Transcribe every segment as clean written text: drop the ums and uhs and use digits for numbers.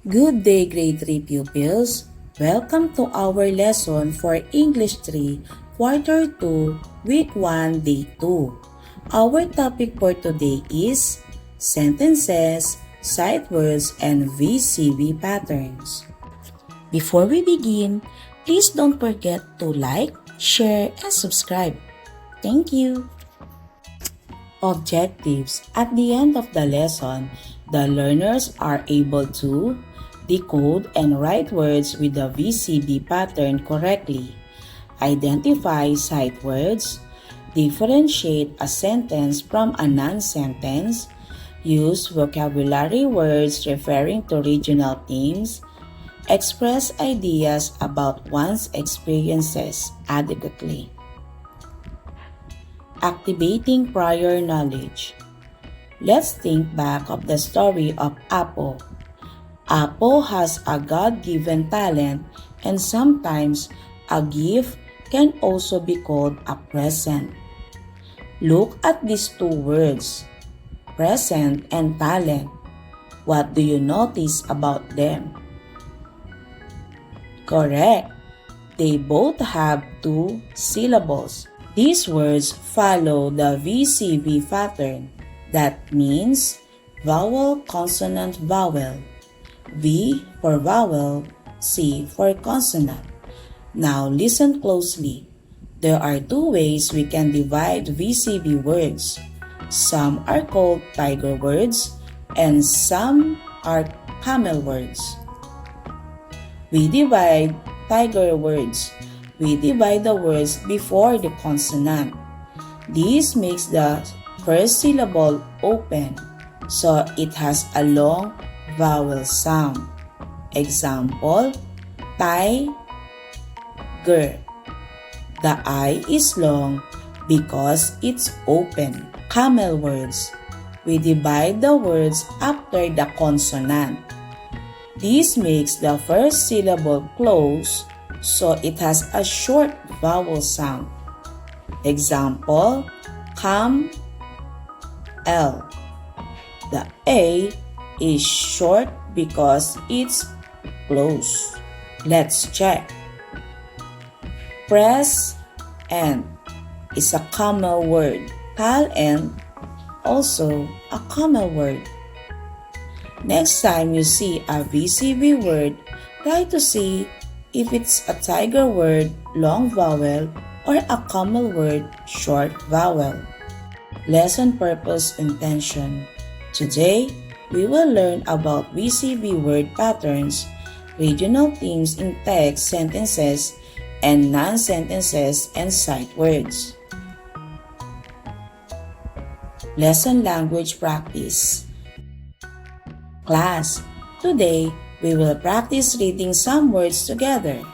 Good day, grade 3 pupils. Welcome to our lesson for English 3, Quarter 2, Week 1, Day 2. Our topic for today is sentences, sight words, and VCV patterns. Before we begin, please don't forget to like, share, and subscribe. Thank you. Objectives. At the end of the lesson, the learners are able to decode and write words with the VCB pattern correctly, identify sight words, differentiate a sentence from a non-sentence, use vocabulary words referring to regional themes, express ideas about one's experiences adequately. Activating prior knowledge. Let's think back of the story of Apo. Apo has a God-given talent, and sometimes a gift can also be called a present. Look at these two words, present and talent. What do you notice about them? Correct. They both have two syllables. These words follow the VCV pattern. That means vowel, consonant, vowel. V for vowel, C for consonant. Now listen closely. There are two ways we can divide VCV words. Some are called tiger words and some are camel words. We divide tiger words. We divide the words before the consonant. This makes the first syllable open, so it has a long vowel sound. Example, tiger. The I is long because it's open. Camel words. We divide the words after the consonant. This makes the first syllable close, so it has a short vowel sound. Example, L. The A is short because it's close. Let's check. Present is a camel word. Talent also a camel word. Next time you see a VCV word, try to see if it's a tiger word, long vowel, or a camel word, short vowel. Lesson purpose intention. Today, we will learn about VCV word patterns, regional themes in text sentences, and non-sentences and sight words. Lesson language practice. Class, today we will practice reading some words together.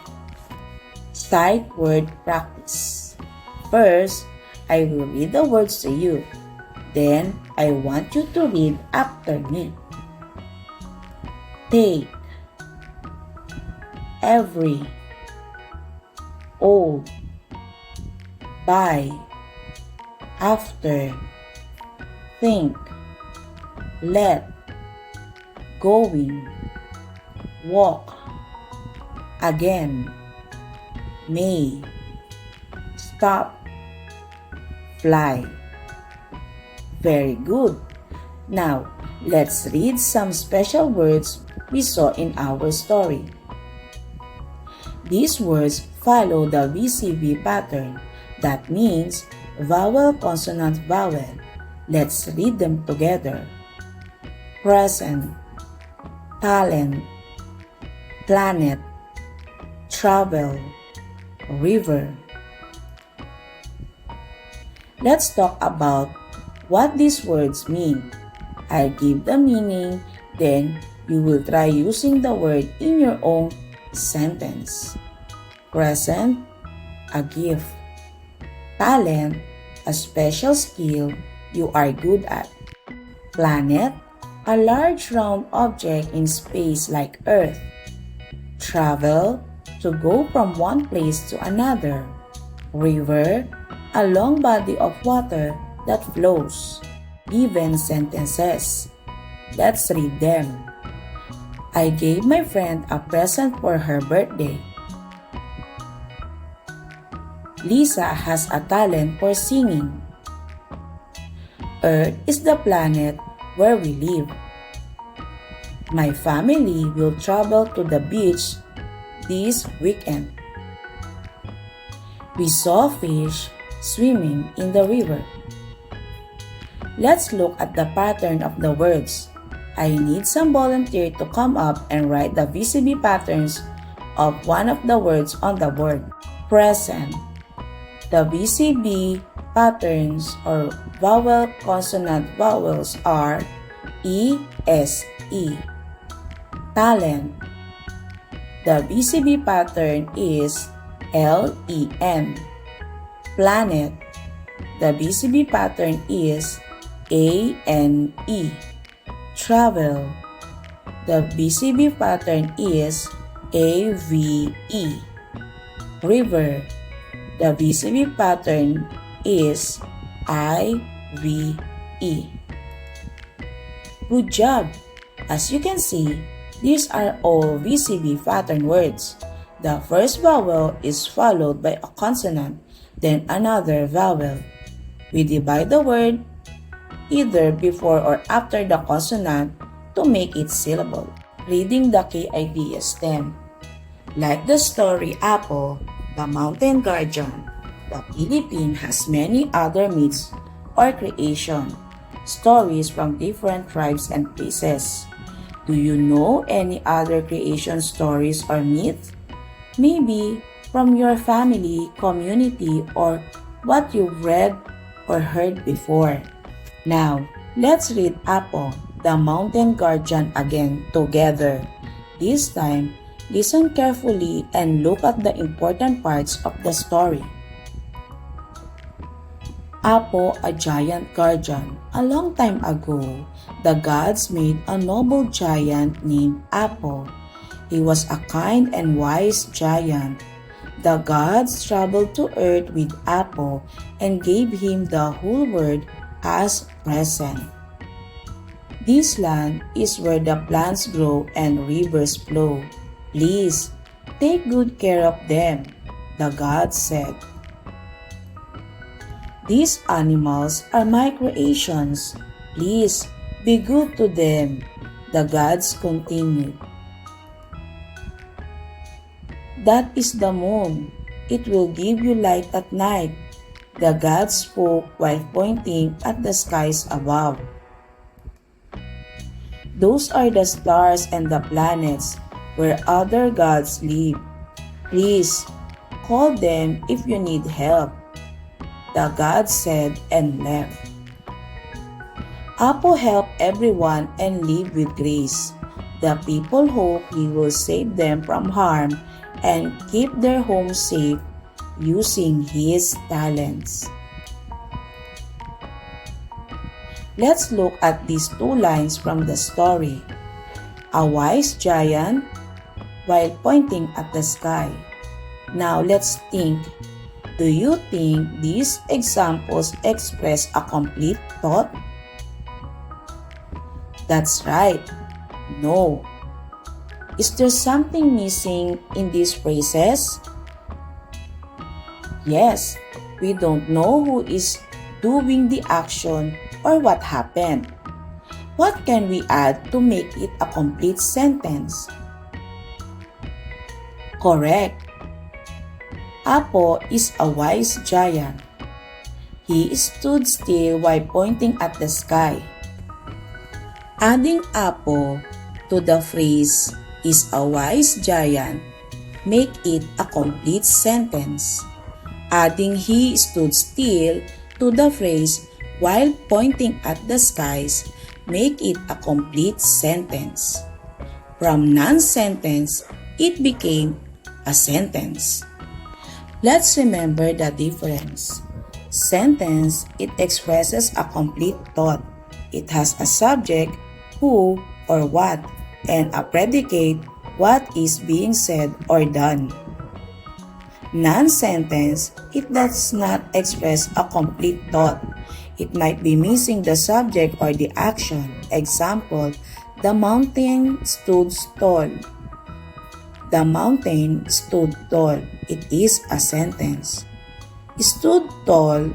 Sight word practice. First, I will read the words to you. Then, I want you to read after me. Take, every, old, by, after, think, let, going, walk, again, may, stop, fly. Very good. Now, let's read some special words we saw in our story. These words follow the VCV pattern. That means vowel, consonant, vowel. Let's read them together. Present, talent, planet, travel, river. Let's talk about what these words mean. I'll give the meaning, then you will try using the word in your own sentence. Present, a gift. Talent, a special skill you are good at. Planet, a large round object in space like Earth. Travel, to go from one place to another. River, a long body of water that flows. Given sentences. Let's read them. I gave my friend a present for her birthday. Lisa has a talent for singing. Earth is the planet where we live. My family will travel to the beach this weekend. We saw fish swimming in the river. Let's look at the pattern of the words. I need some volunteer to come up and write the VCB patterns of one of the words on the board. Present. The VCB patterns or vowel consonant vowels are E, S, E. Talent. The VCB pattern is L, E, N. Planet. The VCB pattern is A, N, E. Travel. The VCB pattern is AVE. River. The VCB pattern is IVE. Good job! As you can see, these are all VCB pattern words. The first vowel is followed by a consonant, then another vowel. We divide the word either before or after the consonant to make it syllable. Reading the key ideas then. Like the story Apple, the Mountain Guardian, the Philippines has many other myths or creation, stories from different tribes and places. Do you know any other creation stories or myths? Maybe from your family, community, or what you've read or heard before. Now, let's read Apple, the Mountain Guardian again together. This time, listen carefully and look at the important parts of the story. Apo, a giant guardian. A long time ago, the gods made a noble giant named Apo. He was a kind and wise giant. The gods traveled to earth with Apo and gave him the whole world as present. This land is where the plants grow and rivers flow. Please, take good care of them, the gods said. These animals are my creations. Please, be good to them, the gods continued. That is the moon. It will give you light at night, the gods spoke while pointing at the skies above. Those are the stars and the planets where other gods live. Please, call them if you need help, the gods said and left. Apo helped everyone and lived with grace. The people hope he will save them from harm and keep their homes safe using his talents. Let's look at these two lines from the story. A wise giant while pointing at the sky. Now let's think. Do you think these examples express a complete thought? That's right. No. Is there something missing in these phrases? Yes, we don't know who is doing the action or what happened. What can we add to make it a complete sentence? Correct. Apo is a wise giant. He stood still while pointing at the sky. Adding Apo to the phrase is a wise giant make it a complete sentence. Adding he stood still to the phrase while pointing at the skies make it a complete sentence. From non-sentence, it became a sentence. Let's remember the difference. Sentence, it expresses a complete thought. It has a subject, who or what, and a predicate, what is being said or done. Non-sentence, it does not express a complete thought. It might be missing the subject or the action. Example, The mountain stood tall. The mountain stood tall. It is a sentence. Stood tall.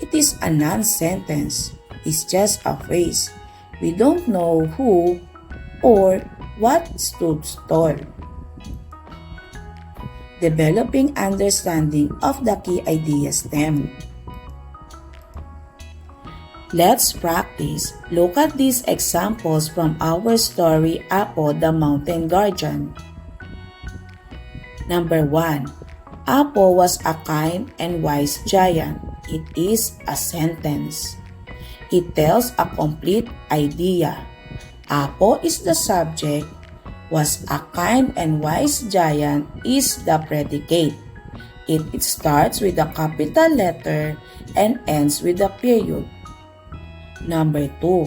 It is a non-sentence. It's just a phrase. We don't know who or what stood tall. Developing understanding of the key idea stem. Let's practice. Look at these examples from our story, Apo the Mountain Guardian. Number 1. Apo was a kind and wise giant. It is a sentence. It tells a complete idea. Apo is the subject. Was a kind and wise giant is the predicate. It starts with a capital letter and ends with a period. Number 2.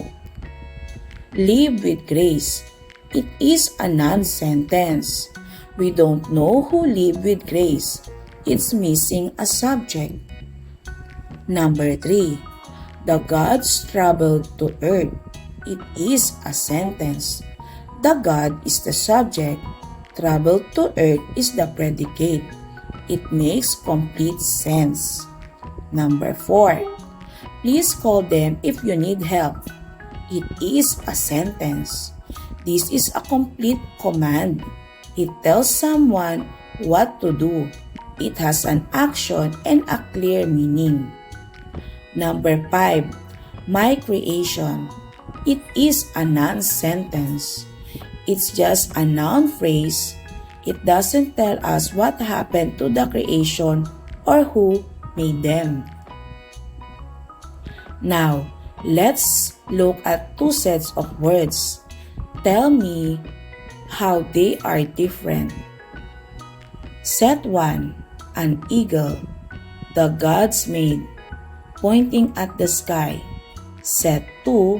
Live with grace. It is a non-sentence. We don't know who lived with grace. It's missing a subject. Number 3. The gods traveled to earth. It is a sentence. The god is the subject. Traveled to earth is the predicate. It makes complete sense. Number 4. Please call them if you need help. It is a sentence. This is a complete command. It tells someone what to do. It has an action and a clear meaning. Number 5. My creation. It is a non-sentence. It's just a noun phrase. It doesn't tell us what happened to the creation or who made them. Now, let's look at two sets of words. Tell me how they are different. Set 1. An eagle. The gods made, pointing at the sky. Set 2.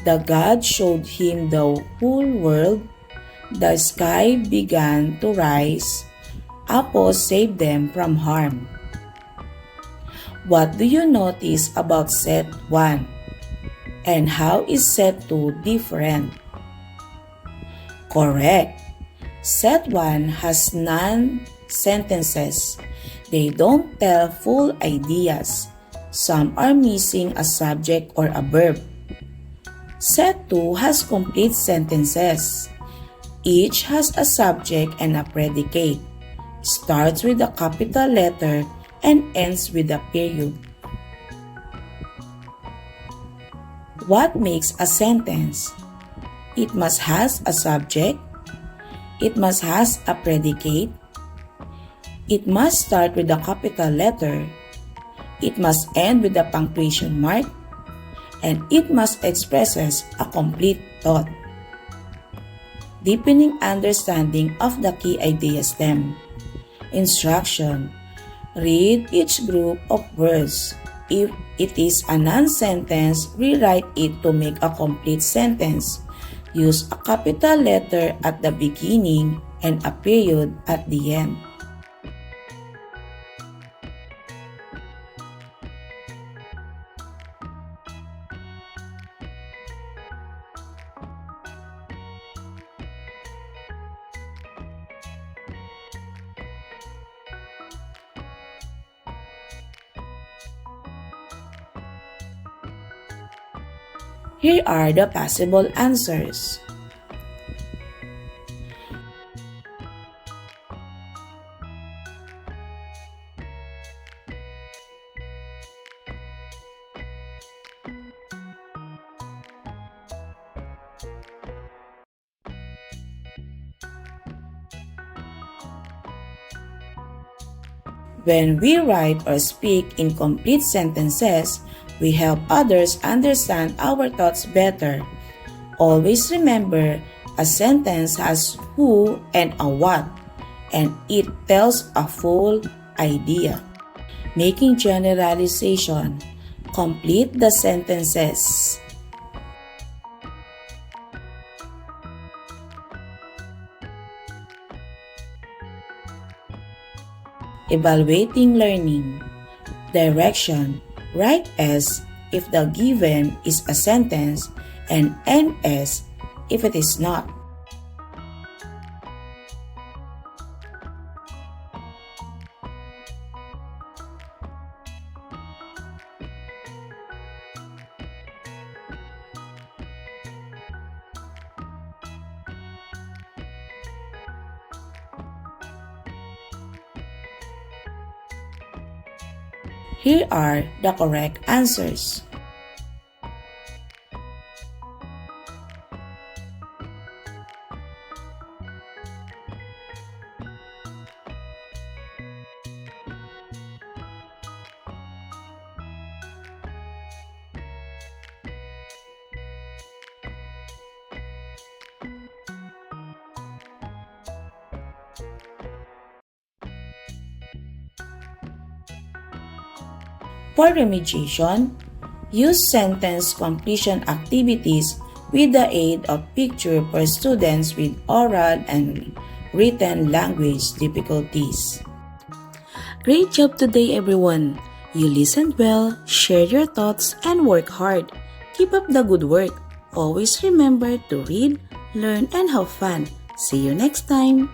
The God showed him the whole world. The sky began to rise. Apo saved them from harm. What do you notice about set 1? And how is set 2 different? Correct. Set 1 has non-sentences. They don't tell full ideas. Some are missing a subject or a verb. Set 2 has complete sentences. Each has a subject and a predicate. Starts with a capital letter and ends with a period. What makes a sentence? It must has a subject. It must has a predicate. It must start with a capital letter. It must end with a punctuation mark. And it must expresses a complete thought. Deepening understanding of the key idea stem. Instruction. Read each group of words. If it is a non-sentence, rewrite it to make a complete sentence. Use a capital letter at the beginning and a period at the end. Here are the possible answers. When we write or speak in complete sentences, we help others understand our thoughts better. Always remember, a sentence has who and a what, and it tells a full idea. Making generalization. Complete the sentences. Evaluating learning. Direction. Write S if the given is a sentence and NS if it is not. Here are the correct answers. For remediation, use sentence completion activities with the aid of picture for students with oral and written language difficulties. Great job today, everyone! You listened well, shared your thoughts, and work hard. Keep up the good work. Always remember to read, learn, and have fun. See you next time!